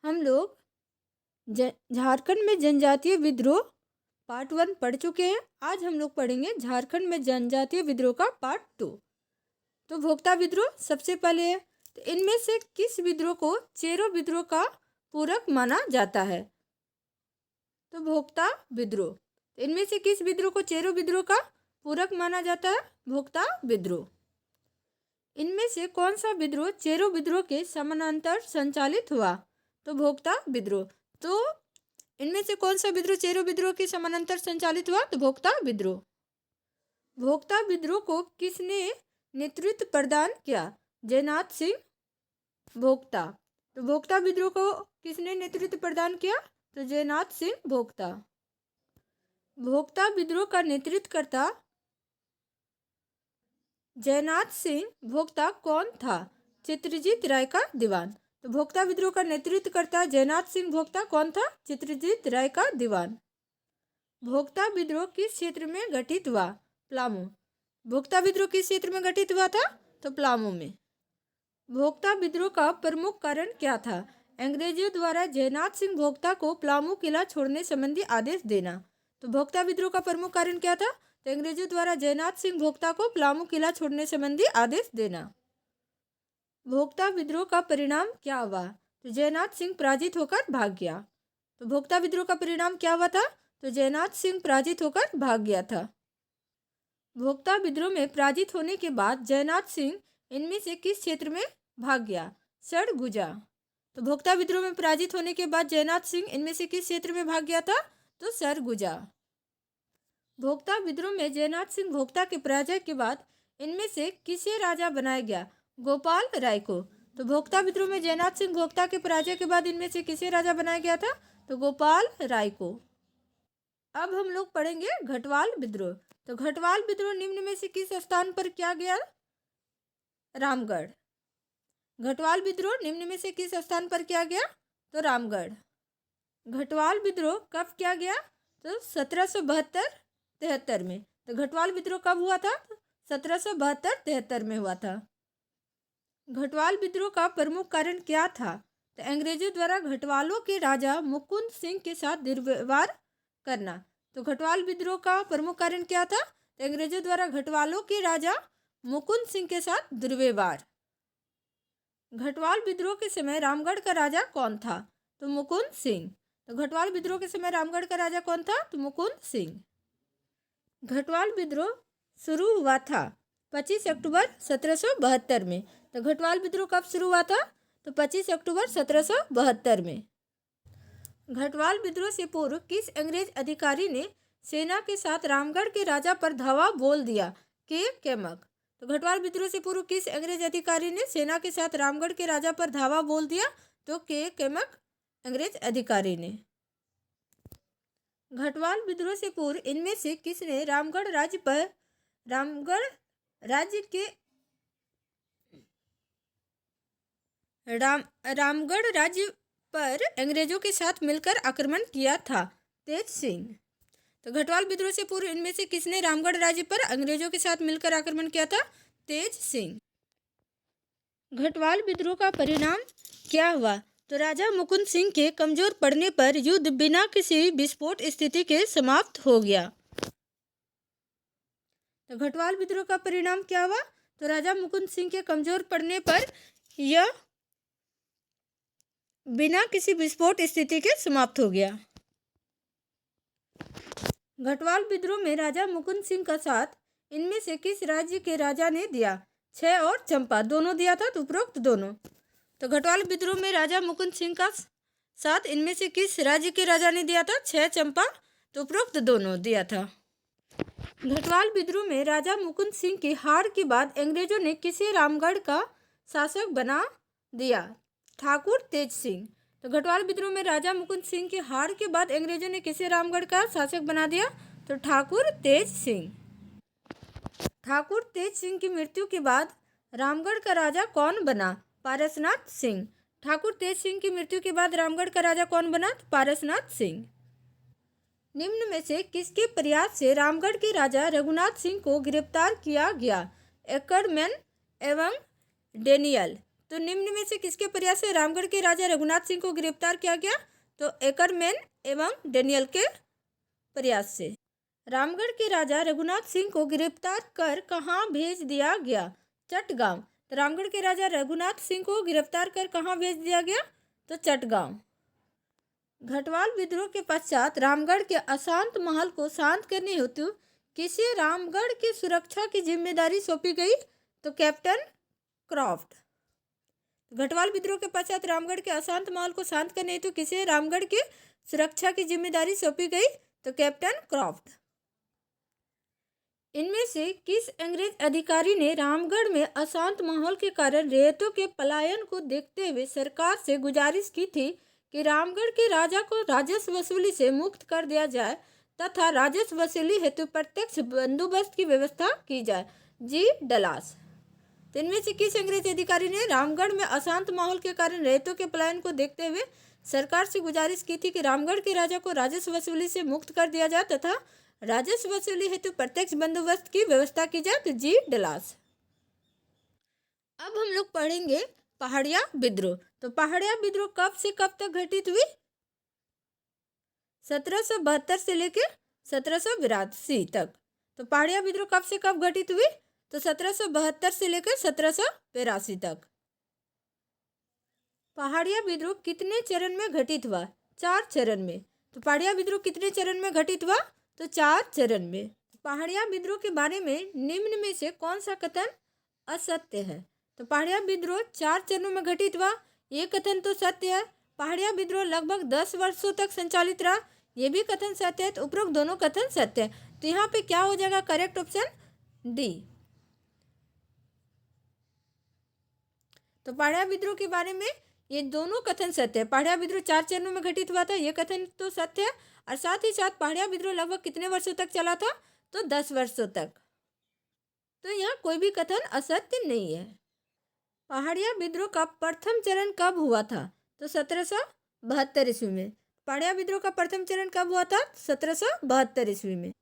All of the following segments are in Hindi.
हम लोग झारखंड में जनजातीय विद्रोह पार्ट 1 पढ़ चुके हैं। आज हम लोग पढ़ेंगे झारखंड में जनजातीय विद्रोह का पार्ट 2। तो भोक्ता विद्रोह सबसे पहले है। तो इनमें से किस विद्रोह को चेरो विद्रोह का पूरक माना जाता है? तो भोक्ता विद्रोह। तो इनमें से किस विद्रोह को चेरो विद्रोह का पूरक माना जाता है? भोक्ता विद्रोह। इनमें से कौन सा विद्रोह चेरो विद्रोह के समानांतर संचालित हुआ? तो भोक्ता विद्रोह। तो इनमें से कौन सा विद्रोह चेरो विद्रोह के समानांतर संचालित हुआ? तो भोक्ता विद्रोह। भोक्ता विद्रोह को किसने नेतृत्व प्रदान किया? जयनाथ सिंह भोक्ता। तो भोक्ता विद्रोह को किसने नेतृत्व प्रदान किया? तो जयनाथ सिंह भोक्ता। भोक्ता विद्रोह का नेतृत्वकर्ता जयनाथ सिंह भोक्ता कौन था? चित्रजीत राय का दीवान। तो भोक्ता विद्रोह का नेतृत्वकर्ता जयनाथ सिंह भोक्ता कौन था? चित्रजीत राय का दीवान। भोक्ता विद्रोह किस क्षेत्र में घटित हुआ? पलामू। भोक्ता विद्रोह किस क्षेत्र में घटित हुआ था? तो पलामू में। भोक्ता विद्रोह का प्रमुख कारण क्या था? अंग्रेजों द्वारा जयनाथ सिंह भोक्ता को पलामू किला छोड़ने संबंधी आदेश देना। तो भोक्ता विद्रोह का प्रमुख कारण क्या था? तो अंग्रेजों द्वारा जयनाथ सिंह भोक्ता को पलामू किला छोड़ने संबंधी आदेश देना। भोक्ता विद्रोह का परिणाम क्या हुआ? तो जयनाथ सिंह पराजित होकर भाग गया। तो भोक्ता विद्रोह का परिणाम क्या हुआ था? तो जयनाथ सिंह पराजित होकर भाग गया था। भोक्ता विद्रोह में पराजित होने के बाद जयनाथ सिंह इनमें से किस क्षेत्र में भाग गया? सरगुजा। तो भोक्ता विद्रोह में पराजित होने के बाद जयनाथ सिंह इनमें से किस क्षेत्र में भाग गया था? तो सरगुजा। भोक्ता विद्रोह में जयनाथ सिंह भोक्ता के पराजय के बाद इनमें से किसे राजा बनाया गया? गोपाल राय को। तो भोक्ता विद्रोह में जयनाथ सिंह भोक्ता के पराजय के बाद इनमें से किसे राजा बनाया गया था? तो गोपाल राय को। अब हम लोग पढ़ेंगे घटवाल विद्रोह। तो घटवाल विद्रोह निम्न में से किस स्थान पर किया गया? रामगढ़। घटवाल विद्रोह निम्न में से किस स्थान पर किया गया? तो रामगढ़। घटवाल विद्रोह कब किया गया? तो 1772-73 में। तो घटवाल विद्रोह कब हुआ था? 1772-73 में हुआ था। घटवाल विद्रोह का प्रमुख कारण क्या था? तो अंग्रेजों द्वारा घटवालों के राजा मुकुंद सिंह के साथ दुर्व्यवहार करना। तो घटवाल विद्रोह का प्रमुख कारण क्या था? तो अंग्रेजों द्वारा घटवालों के राजा मुकुंद सिंह के साथ दुर्व्यवहार। घटवाल विद्रोह के समय रामगढ़ का राजा कौन था? तो मुकुंद सिंह। तो घटवाल विद्रोह के समय रामगढ़ का राजा कौन था? तो मुकुंद सिंह। घटवाल विद्रोह शुरू हुआ था 25 अक्टूबर 1772 में। तो घटवाल विद्रोह कब शुरू हुआ था? तो 25 अक्टूबर 1772 में। घटवाल विद्रोह से पूर्व किस अंग्रेज अधिकारी ने सेना के साथ रामगढ़ के राजा पर धावा बोल दिया? के केमक। तो घटवाल विद्रोह से पूर्व किस अंग्रेज अधिकारी ने सेना के साथ रामगढ़ के राजा पर धावा बोल दिया? तो के केमक अंग्रेज अधिकारी ने। घटवाल विद्रोह से पूर्व इनमें से किसने रामगढ़ राज्य पर अंग्रेजों के साथ मिलकर आक्रमण किया था? तेज सिंह। तो घटवाल विद्रोह से पूर्व इनमें से किसने रामगढ़ राज्य पर अंग्रेजों के साथ मिलकर आक्रमण किया था? तेज सिंह। घटवाल विद्रोह का परिणाम क्या हुआ? तो राजा मुकुंद सिंह के कमजोर पड़ने पर युद्ध बिना किसी विस्फोट स्थिति के समाप्त हो गया। तो घटवाल विद्रोह का परिणाम क्या हुआ? तो राजा मुकुंद सिंह के कमजोर पड़ने पर यह बिना किसी विस्फोट स्थिति के समाप्त हो गया। घटवाल विद्रोह में राजा मुकुंद सिंह का साथ इनमें से किस राज्य के राजा ने दिया? छह और चंपा दोनों दिया था। तो उपरोक्त दोनों। तो घटवाल विद्रोह में राजा मुकुंद सिंह का साथ इनमें से किस राज्य के राजा ने दिया था? छह चंपा। तो उपरोक्त दोनों दिया था। घटवाल विद्रोह में राजा मुकुंद सिंह की हार के बाद अंग्रेजों ने किसे रामगढ़ का शासक बना दिया? ठाकुर तेज सिंह। तो घटवाल विद्रोह में राजा मुकुंद सिंह की हार के बाद अंग्रेजों ने किसे रामगढ़ का शासक बना दिया? तो ठाकुर तेज सिंह। ठाकुर तेज सिंह की मृत्यु के बाद रामगढ़ का राजा कौन बना? पारसनाथ सिंह। ठाकुर तेज सिंह की मृत्यु के बाद रामगढ़ का राजा कौन बना? पारसनाथ सिंह। निम्न में से किसके प्रयास से रामगढ़ के राजा रघुनाथ सिंह को गिरफ्तार किया गया? एकरमैन एवं डेनियल। तो निम्न में से किसके प्रयास से रामगढ़ के राजा रघुनाथ सिंह को गिरफ्तार किया गया? तो एकरमैन एवं डेनियल के प्रयास से। रामगढ़ के राजा रघुनाथ सिंह को गिरफ्तार कर कहाँ भेज दिया गया? चटगांव। तो रामगढ़ के राजा रघुनाथ सिंह को गिरफ्तार कर कहाँ भेज दिया गया? तो चटगांव। घटवाल विद्रोह के पश्चात रामगढ़ के अशांत माहौल को शांत करने हेतु किसे रामगढ़ की सुरक्षा की जिम्मेदारी सौंपी गई? तो कैप्टन क्रॉफ्ट। घटवाल विद्रोह के पश्चात रामगढ़ के अशांत माहौल को शांत करने हेतु किसे रामगढ़ की सुरक्षा की जिम्मेदारी सौंपी गई? तो कैप्टन क्रॉफ्ट। इनमें से किस अंग्रेज अधिकारी ने रामगढ़ में अशांत माहौल के कारण रैयतों के पलायन को देखते हुए सरकार से गुजारिश की थी कि रामगढ़ के राजा को राजस्व वसूली से मुक्त कर दिया जाए तथा राजस्व वसूली हेतु प्रत्यक्ष बंदोबस्त की व्यवस्था की जाए? जी डलास। तो इनमें से किस अंग्रेज अधिकारी ने रामगढ़ में अशांत माहौल के कारण रैयतों के पलायन को देखते हुए सरकार से गुजारिश की थी कि रामगढ़ के राजा को राजस्व वसूली से मुक्त कर दिया जाए तथा राजस्व वसूली हेतु प्रत्यक्ष बंदोबस्त की व्यवस्था की जाए? तो जी डलास। अब हम लोग पढ़ेंगे पहाड़िया विद्रोह। तो पहाड़िया विद्रोह कब से कब तक घटित हुई? 1772 से लेकर 1782 तक। तो पहाड़िया विद्रोह कब से कब घटित हुई? तो 1772 से लेकर 1782 तक। पहाड़िया विद्रोह कितने चरण में घटित हुआ? 4 चरण में। तो पहाड़िया विद्रोह कितने चरण में घटित हुआ? तो 4 चरण में। पहाड़िया विद्रोह के बारे में निम्न में से कौन सा कथन असत्य है? तो पहाड़िया विद्रोह 4 चरणों में घटित हुआ, ये कथन तो सत्य है। पहाड़िया विद्रोह लगभग 10 वर्षों तक संचालित रहा, ये भी कथन सत्य है। तो उपरोक्त दोनों कथन सत्य है। तो यहाँ पे क्या हो जाएगा? Correct option D. तो पहाड़िया विद्रोह के बारे में ये दोनों कथन सत्य है। पहाड़िया विद्रोह 4 चरणों में घटित हुआ था, ये कथन तो सत्य है। और साथ ही साथ पहाड़िया विद्रोह लगभग कितने वर्षों तक चला था? तो 10 वर्षों तक। तो यहाँ कोई भी कथन असत्य नहीं है। पहाड़िया विद्रोह का प्रथम चरण कब हुआ था? तो 1772 ईस्वी में। पहाड़िया विद्रोह का प्रथम चरण कब हुआ था? 1772 ईस्वी में।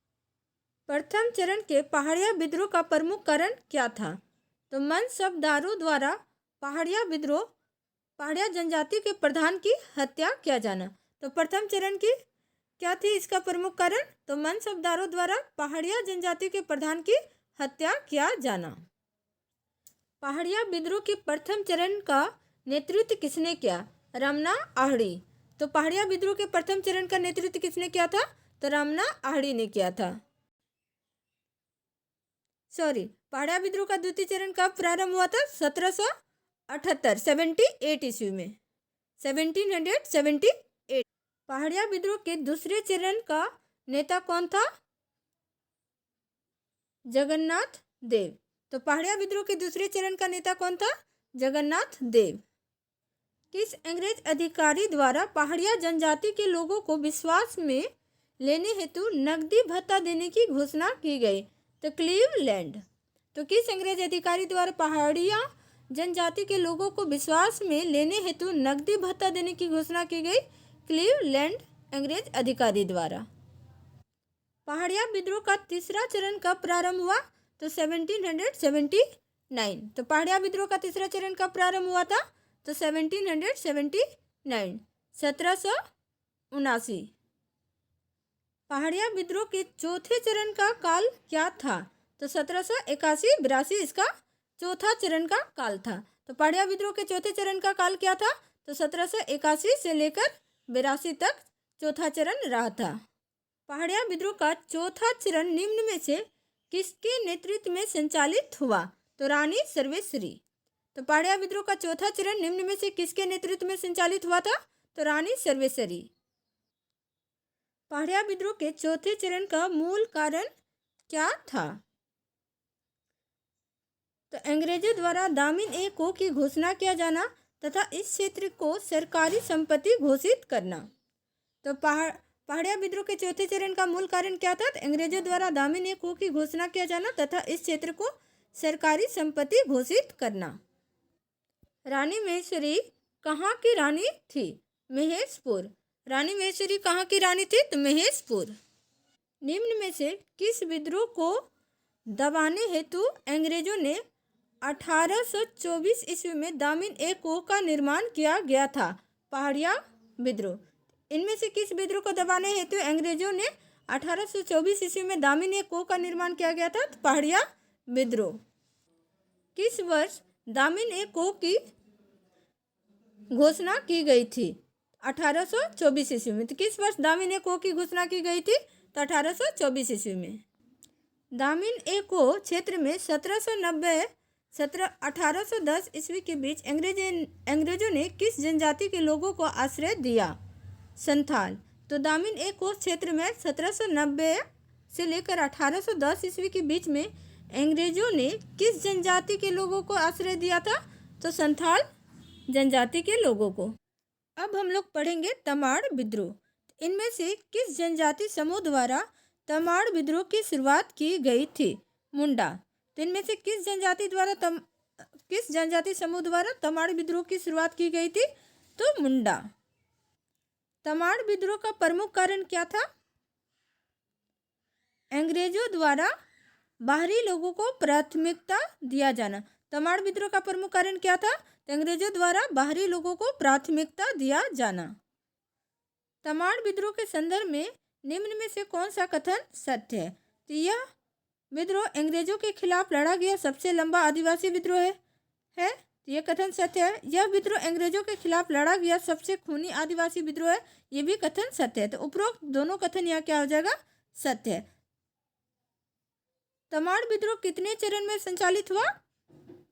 प्रथम चरण के पहाड़िया विद्रोह का प्रमुख कारण क्या था? तो मनसबदारों द्वारा पहाड़िया जनजाति के प्रधान की हत्या किया जाना। तो प्रथम चरण की क्या थी इसका प्रमुख कारण? तो मनसबदारों द्वारा पहाड़िया जनजाति के प्रधान की हत्या किया जाना। पहाड़िया विद्रोह के प्रथम चरण का नेतृत्व किसने किया? रमना आहड़ी। तो पहाड़िया विद्रोह के प्रथम चरण का नेतृत्व किसने किया था? तो रमना आहड़ी ने किया था। पहाड़िया विद्रोह का द्वितीय चरण कब प्रारंभ हुआ था? 1778 ईस्वी में। 1778। पहाड़िया विद्रोह के दूसरे चरण का नेता कौन था? जगन्नाथ देव। तो पहाड़िया विद्रोह के दूसरे चरण का नेता कौन था? जगन्नाथ देव। किस अंग्रेज अधिकारी द्वारा पहाड़िया जनजाति के लोगों को विश्वास में लेने हेतु नकदी भत्ता देने की घोषणा की गई? तो क्लीवलैंड। तो किस अंग्रेज अधिकारी द्वारा पहाड़िया जनजाति के लोगों को विश्वास में लेने हेतु नकदी भत्ता देने की घोषणा की गई? क्लीवलैंड अंग्रेज अधिकारी द्वारा। पहाड़िया विद्रोह का तीसरा चरण कब प्रारंभ हुआ? तो 1779। तो पहाड़िया विद्रोह का तीसरा चरण कब प्रारंभ हुआ था? तो 1779। 1779। पहाड़िया विद्रोह के चौथे चरण का काल क्या था? तो 1781-82 इसका चौथा चरण का काल था। तो पहाड़िया विद्रोह के चौथे चरण का काल क्या था? तो 1781 से लेकर 82 तक चौथा चरण रहा था। पहाड़िया विद्रोह का चौथा चरण निम्न में से किसके नेतृत्व में संचालित हुआ? तो रानी सर्वेश्वरी। तो पहाड़िया विद्रोह का चौथा चरण निम्न में से किसके नेतृत्व में संचालित हुआ था? तो रानी सर्वेश्वरी। पहाड़िया विद्रोह के चौथे चरण का मूल कारण क्या था? तो अंग्रेजों द्वारा दामिन ए को की घोषणा किया जाना तथा इस क्षेत्र को सरकारी संपत्ति घोषित करना। तो पहाड़िया विद्रोह के चौथे चरण का मूल कारण क्या था? तो अंग्रेजों द्वारा दामिन ए को की घोषणा किया जाना तथा इस क्षेत्र को सरकारी संपत्ति घोषित करना। रानी महेश्वरी कहाँ की रानी थी? महेशपुर। रानी महेश्वरी कहाँ की रानी थी? तो महेशपुर। निम्न में से किस विद्रोह को दबाने हेतु अंग्रेजों ने 1824 ईस्वी में दामिन ए कोह का निर्माण किया गया था। पहाड़िया विद्रोह, इनमें से किस विद्रोह को दबाने हेतु अंग्रेजों ने 1824 ईस्वी में दामिन ए कोह का निर्माण किया गया था? तो पहाड़िया विद्रोह। किस वर्ष दामिन ए कोह की घोषणा की गई थी? 1824 ईस्वी में। तो किस वर्ष दामिन ए कोह की घोषणा की गई थी? तो 1824 ईस्वी में। दामिन ए कोह क्षेत्र में 1810 ईस्वी के बीच अंग्रेजों ने किस जनजाति के लोगों को आश्रय दिया? संथाल। तो दामिन ए कोह क्षेत्र में 1790 से लेकर 1810 ईस्वी के बीच में अंग्रेजों ने किस जनजाति के लोगों को आश्रय दिया था? तो संथाल जनजाति के लोगों को। अब हम लोग पढ़ेंगे तमाड़ विद्रोह। इनमें से किस जनजाति समूह द्वारा तमाड़ विद्रोह की शुरुआत की गई थी? मुंडा। तो इनमें से किस जनजाति समूह द्वारा तमाड़ विद्रोह की शुरुआत की गई थी? तो मुंडा। तमाड़ विद्रोह का प्रमुख कारण क्या था? अंग्रेजों द्वारा बाहरी लोगों को प्राथमिकता दिया जाना। तमाड़ विद्रोह का प्रमुख कारण क्या था? अंग्रेजों द्वारा बाहरी लोगों को प्राथमिकता दिया जाना। तमाड़ विद्रोह के संदर्भ में निम्न में से कौन सा कथन सत्य है? तो यह विद्रोह अंग्रेजों के खिलाफ लड़ा गया सबसे लंबा आदिवासी विद्रोह है। तो यह कथन सत्य है। यह विद्रोह अंग्रेजों के खिलाफ लड़ा गया सबसे खूनी आदिवासी विद्रोह है। यह भी कथन सत्य है। तो उपरोक्त दोनों कथन यहाँ क्या हो जाएगा? सत्य है। तमाड़ विद्रोह कितने चरण में संचालित हुआ?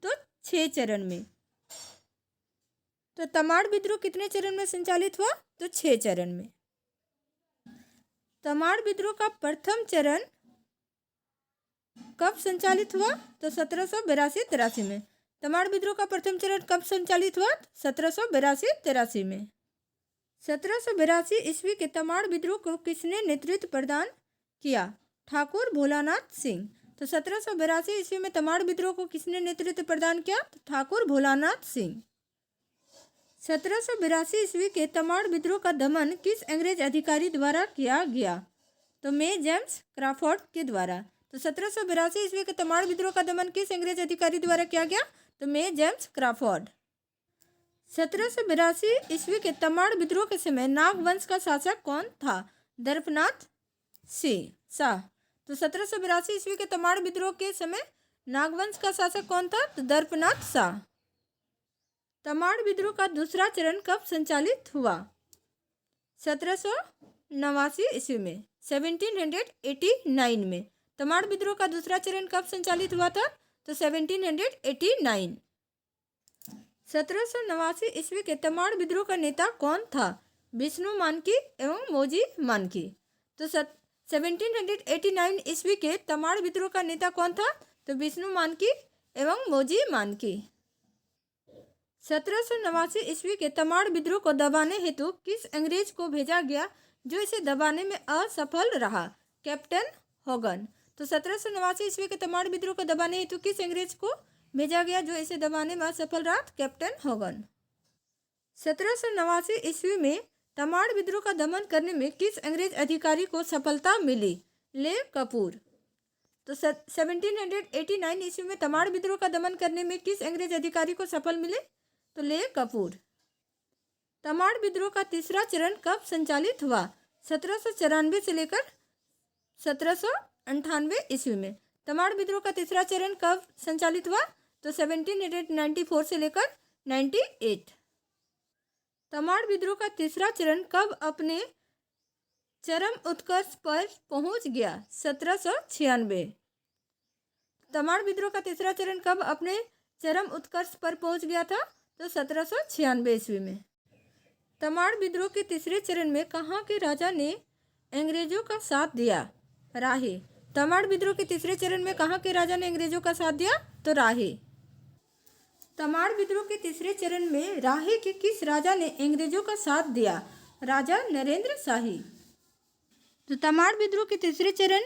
तो 6 चरण में। तो तमाड़ विद्रोह कितने चरण में संचालित हुआ? तो 6 चरण में। तमाड़ विद्रोह का प्रथम चरण कब संचालित हुआ? तो 1782-83 में। तमाड़ विद्रोह का प्रथम चरण कब संचालित हुआ? 1782-83 में। 1782 ईस्वी के तमाड़ विद्रोह को किसने नेतृत्व प्रदान किया? ठाकुर भोलानाथ सिंह। तो 1782 ईस्वी में तमाड़ विद्रोह को किसने नेतृत्व प्रदान किया? तो ठाकुर भोलानाथ सिंह। 1782 ईस्वी के तमाड़ विद्रोह का दमन किस अंग्रेज अधिकारी द्वारा किया गया? तो मे जेम्स क्रॉफोर्ड के द्वारा। तो 1782 ईस्वी के तमाड़ विद्रोह का दमन किस अंग्रेज अधिकारी द्वारा किया गया? तो मे जेम्स क्रॉफोर्ड। 1782 ईस्वी के तमाड़ विद्रोह के समय नाग वंश का शासक कौन था? दर्पनाथ शाह। तो 1782 ईस्वी के तमाड़ विद्रोह के समय नागवंश का शासक कौन था? तो दर्पनाथ शाह। तमाड़ विद्रोह का दूसरा चरण कब संचालित हुआ? 1789 ईस्वी में, 1789 में। तमाड़ विद्रोह का दूसरा चरण कब संचालित हुआ था? तो 1789। 1789 ईस्वी के तमाड़ विद्रोह का नेता कौन था? विष्णु मानकी एवं मौजी मानकी। तो 1789 ईस्वी के तमाड़ विद्रोह का नेता कौन था? तो विष्णु मानकी एवं मौजी मानकी। 1789 ईस्वी के तमाड़ विद्रोह को दबाने हेतु किस अंग्रेज को भेजा गया जो इसे दबाने में असफल रहा? Captain Hogan. तो 1789 ईस्वी के तमाड़ विद्रोह को दबाने हेतु किस अंग्रेज को भेजा गया जो इसे दबाने में असफल रहा? Captain Hogan. 1789 ईस्वी में तमाड़ विद्रोह का दमन करने में किस अंग्रेज अधिकारी को सफलता मिली? ले कपूर। तो 1789 ईस्वी में तमाड़ विद्रोह का दमन करने में किस अंग्रेज अधिकारी को सफल मिले? तो ले कपूर। तमाड़ विद्रोह का तीसरा चरण कब संचालित हुआ? 1794 से लेकर 1798 ईस्वी में। तमाड़ विद्रोह का तीसरा चरण कब संचालित हुआ? तो 1794 से लेकर 98। तमाड़ विद्रोह का तीसरा चरण कब अपने चरम उत्कर्ष पर पहुंच गया? 1796। तमाड़ विद्रोह का तीसरा चरण कब अपने चरम उत्कर्ष पर पहुंच गया था? तो 1796 ईस्वी में। तमाड़ विद्रोह के तीसरे चरण में कहाँ के राजा ने अंग्रेजों का साथ दिया? राहे। तमाड़ विद्रोह के तीसरे चरण में कहाँ के राजा ने अंग्रेजों का साथ दिया? तो राहे। तमाड़ विद्रोह के तीसरे चरण में राहे के किस राजा ने अंग्रेजों का साथ दिया? राजा नरेंद्र शाही। तो तमाड़ विद्रोह के तीसरे चरण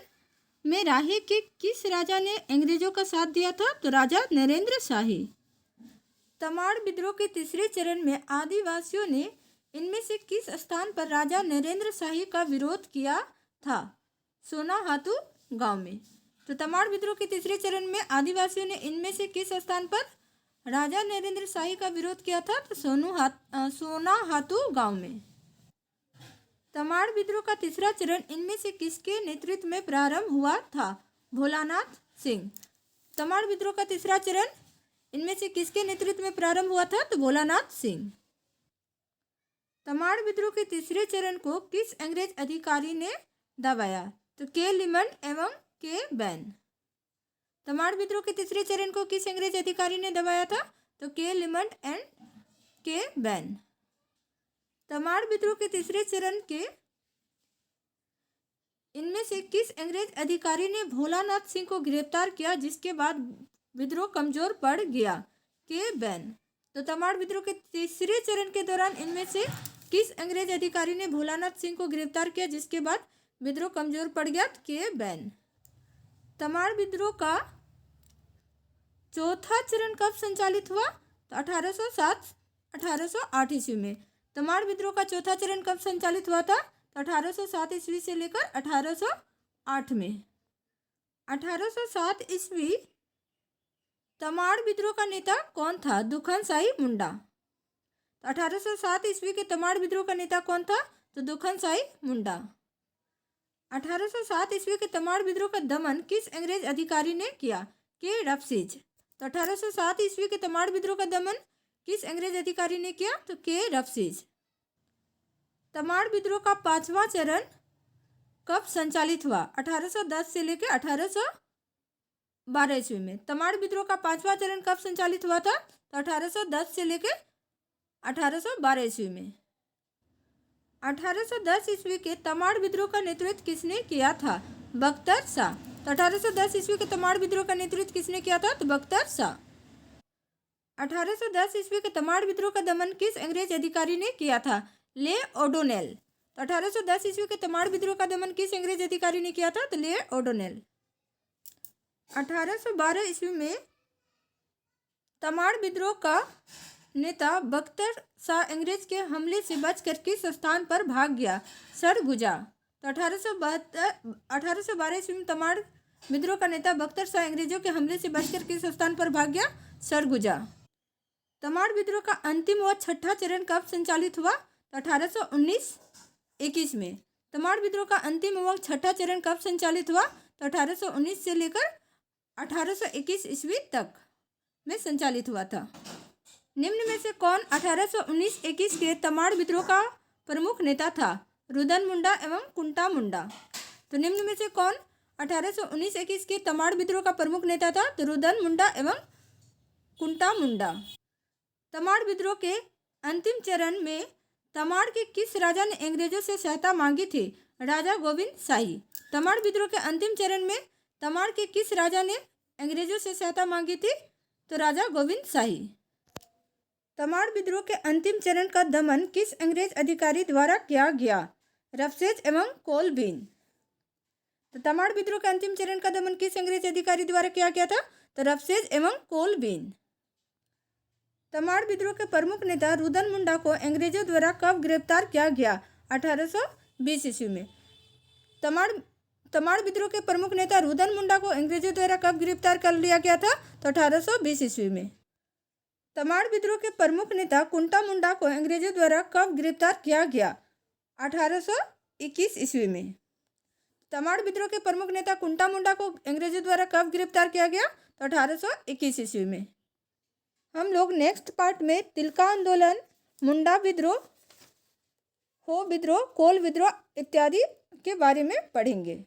में राहे के किस राजा ने अंग्रेजों का साथ दिया था? तो राजा नरेंद्र शाही। तमाड़ विद्रोह के तीसरे चरण में आदिवासियों ने इनमें से किस स्थान पर राजा नरेंद्र शाही का विरोध किया था? सोनाहातू गांव में। तो तमाड़ विद्रोह के तीसरे चरण में आदिवासियों ने इनमें से किस स्थान पर राजा नरेंद्र शाही का विरोध किया था? तो सोनाहातू गांव में। तमाड़ विद्रोह का तीसरा चरण इनमें से किसके नेतृत्व में प्रारंभ हुआ था? भोलानाथ सिंह। तमाड़ विद्रोह का तीसरा चरण इनमें से किसके नेतृत्व में प्रारंभ हुआ था? तो भोलानाथ सिंह। तमाड़ विद्रोह के तीसरे चरण को किस अंग्रेज अधिकारी ने दबाया? तो के लिमंड एवं के बैन। तमाड़ विद्रोह के तीसरे चरण को किस अंग्रेज अधिकारी ने दबाया था? तो के लिमंड एंड के बैन। तमाड़ विद्रोह के तीसरे चरण के इनमें से किस अंग्रेज अधिकारी ने भोलानाथ सिंह को गिरफ्तार किया जिसके बाद विद्रोह कमजोर पड़ गया? के बैन। तो तमाड़ विद्रोह के तीसरे चरण के दौरान इनमें से किस अंग्रेज अधिकारी ने भोलानाथ सिंह को गिरफ्तार किया जिसके बाद विद्रोह कमजोर पड़ गया? के बैन। तमाड़ विद्रोह का चौथा चरण कब संचालित हुआ? तो 1808 ईस्वी में। तमाड़ विद्रोह का चौथा चरण कब संचालित हुआ था? तो 1807 ईस्वी से लेकर 1808 में। 1807 ईस्वी तमाड़ विद्रोह का नेता कौन था? दुखन साई मुंडा। तो 1807 ईस्वी के तमाड़ विद्रोह का नेता कौन था? तो दुखन साई मुंडा। 1807 ईस्वी के तमाड़ विद्रोह का दमन किस अंग्रेज अधिकारी ने किया? के रफसीज। तो 1807 ईस्वी के तमाड़ विद्रोह का दमन किस अंग्रेज अधिकारी ने किया? तो के रफसीज। तमाड़ विद्रोह का पांचवा चरण कब संचालित हुआ? 1810 से लेकर 1812 ईस्वी में। तमाड़ विद्रोह का पांचवा चरण कब संचालित हुआ था? तो 1810 से लेकर 1812 ईस्वी में। 1810 ईस्वी के तमाड़ विद्रोह का नेतृत्व किसने किया था? बख्तर शाह। तो 1810 ईस्वी के तमाड़ विद्रोह का नेतृत्व किसने किया था? तो बख्तर शाह। 1810 ईस्वी के तमाड़ विद्रोह का दमन किस अंग्रेज अधिकारी ने किया था? ले ओडोनेल। तो 1810 ईस्वी के तमाड़ विद्रोह का दमन किस अंग्रेज अधिकारी ने किया था? तो ले ओडोनेल। 1812 ईस्वी में तमाड़ विद्रोह का नेता बख्तर शाह अंग्रेज के हमले से बचकर किस स्थान पर भाग गया? सरगुजा। तो 1812 ईस्वी में तमाड़ विद्रोह का नेता बख्तर शाह अंग्रेजों के हमले से बचकर किस स्थान पर भाग गया? सरगुजा। तमाड़ विद्रोह का अंतिम व छठा चरण कब संचालित हुआ? तो 1819-21 में। तमाड़ विद्रोह का अंतिम व छठा चरण कब संचालित हुआ? तो 1819 से लेकर 1821 ईस्वी तक में संचालित हुआ था। निम्न में से कौन 1819-21 के तमाड़ विद्रोह का प्रमुख नेता था? रुदन मुंडा एवं कुंटा मुंडा। तो निम्न में से कौन 1819-21 के तमाड़ विद्रोह का प्रमुख नेता था? तो रुदन मुंडा एवं कुंटा मुंडा। तमाड़ विद्रोह के अंतिम चरण में तमाड़ के किस राजा ने अंग्रेजों से सहायता मांगी थी? राजा गोविंद शाही। तमाड़ विद्रोह के अंतिम चरण में तमाड़ के किस राजा ने अंग्रेजों से सहायता मांगी थी? तो राजा गोविंद शाही। तमाड़ विद्रोह के अंतिम चरण का दमन किस अंग्रेज अधिकारी द्वारा किया गया? रफसेज एवं कोलबीन। तो तमाड़ विद्रोह के अंतिम चरण का दमन किस अंग्रेज अधिकारी द्वारा किया गया था? तो रफसेज एवं कोलबीन। तमाड़ विद्रोह के प्रमुख नेता रुदन मुंडा को अंग्रेजों द्वारा कब गिरफ्तार किया गया? 1820 ईस्वी में। तमाड़ विद्रोह के प्रमुख नेता रुदन मुंडा को अंग्रेजों द्वारा कब गिरफ्तार कर लिया गया था? तो 1820 ईस्वी में। तमाड़ विद्रोह के प्रमुख नेता कुंटा मुंडा को अंग्रेजों द्वारा कब गिरफ्तार किया गया? 1821 ईस्वी में। तमाड़ विद्रोह के प्रमुख नेता कुंटा मुंडा को अंग्रेजों द्वारा कब गिरफ्तार किया गया? तो 1821 ईस्वी में। हम लोग नेक्स्ट पार्ट में तिलका आंदोलन, मुंडा विद्रोह, हो विद्रोह, कोल विद्रोह इत्यादि के बारे में पढ़ेंगे।